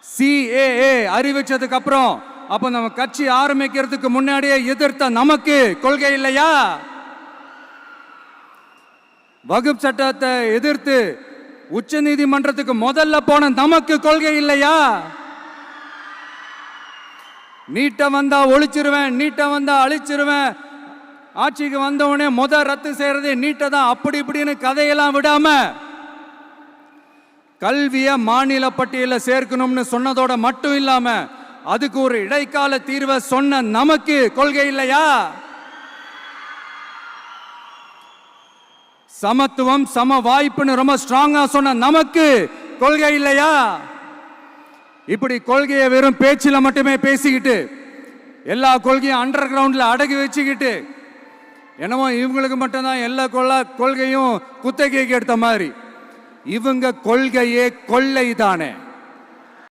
CAA அறிவிச்சதுக்கு அப்புறம் அப்ப நம்ம கட்சி ஆரம்பிக்கிறதுக்கு முன்னாடியே எதிர்த்த நமக்கு கொள்கை இல்லையா? வகுப்பு சட்டத்தை எதிர்த்து உச்ச நீதிமன்றத்துக்கு முதல்ல போன நமக்கு கொள்கை இல்லையா? நீட்ட வந்தா ஒழிச்சிருவேன், நீட்ட வந்தா அழிச்சிருவேன், ஆட்சிக்கு வந்தவனே ரத்து செய்யறதே நீட்டை தான், அப்படி இப்படின்னு கதையெல்லாம் விடாம கல்விய மாநில பட்டியல சேர்க்கணும்னு சொன்னதோட மட்டும் இல்லாம அதுக்கு ஒரு இடைக்கால தீர்வை சொன்ன நமக்கு கொள்கை இல்லையா? சமத்துவம் சம வாய்ப்புன்னு ரொம்ப ஸ்ட்ராங்கா சொன்ன நமக்கு கொள்கை இல்லையா? இப்படி கொள்கையை வெறும் பேச்சில மட்டுமே பேசிக்கிட்டு எல்லா கொள்கையும் அண்டர் கிரவுண்ட்ல அடக்கி வச்சுக்கிட்டு என்னமோ இவங்களுக்கு மட்டும்தான் எல்லா கொள்கையும் குத்தகைக்கு எடுத்த மாதிரி இவங்க கொள்கையே கொள்ளை தானே.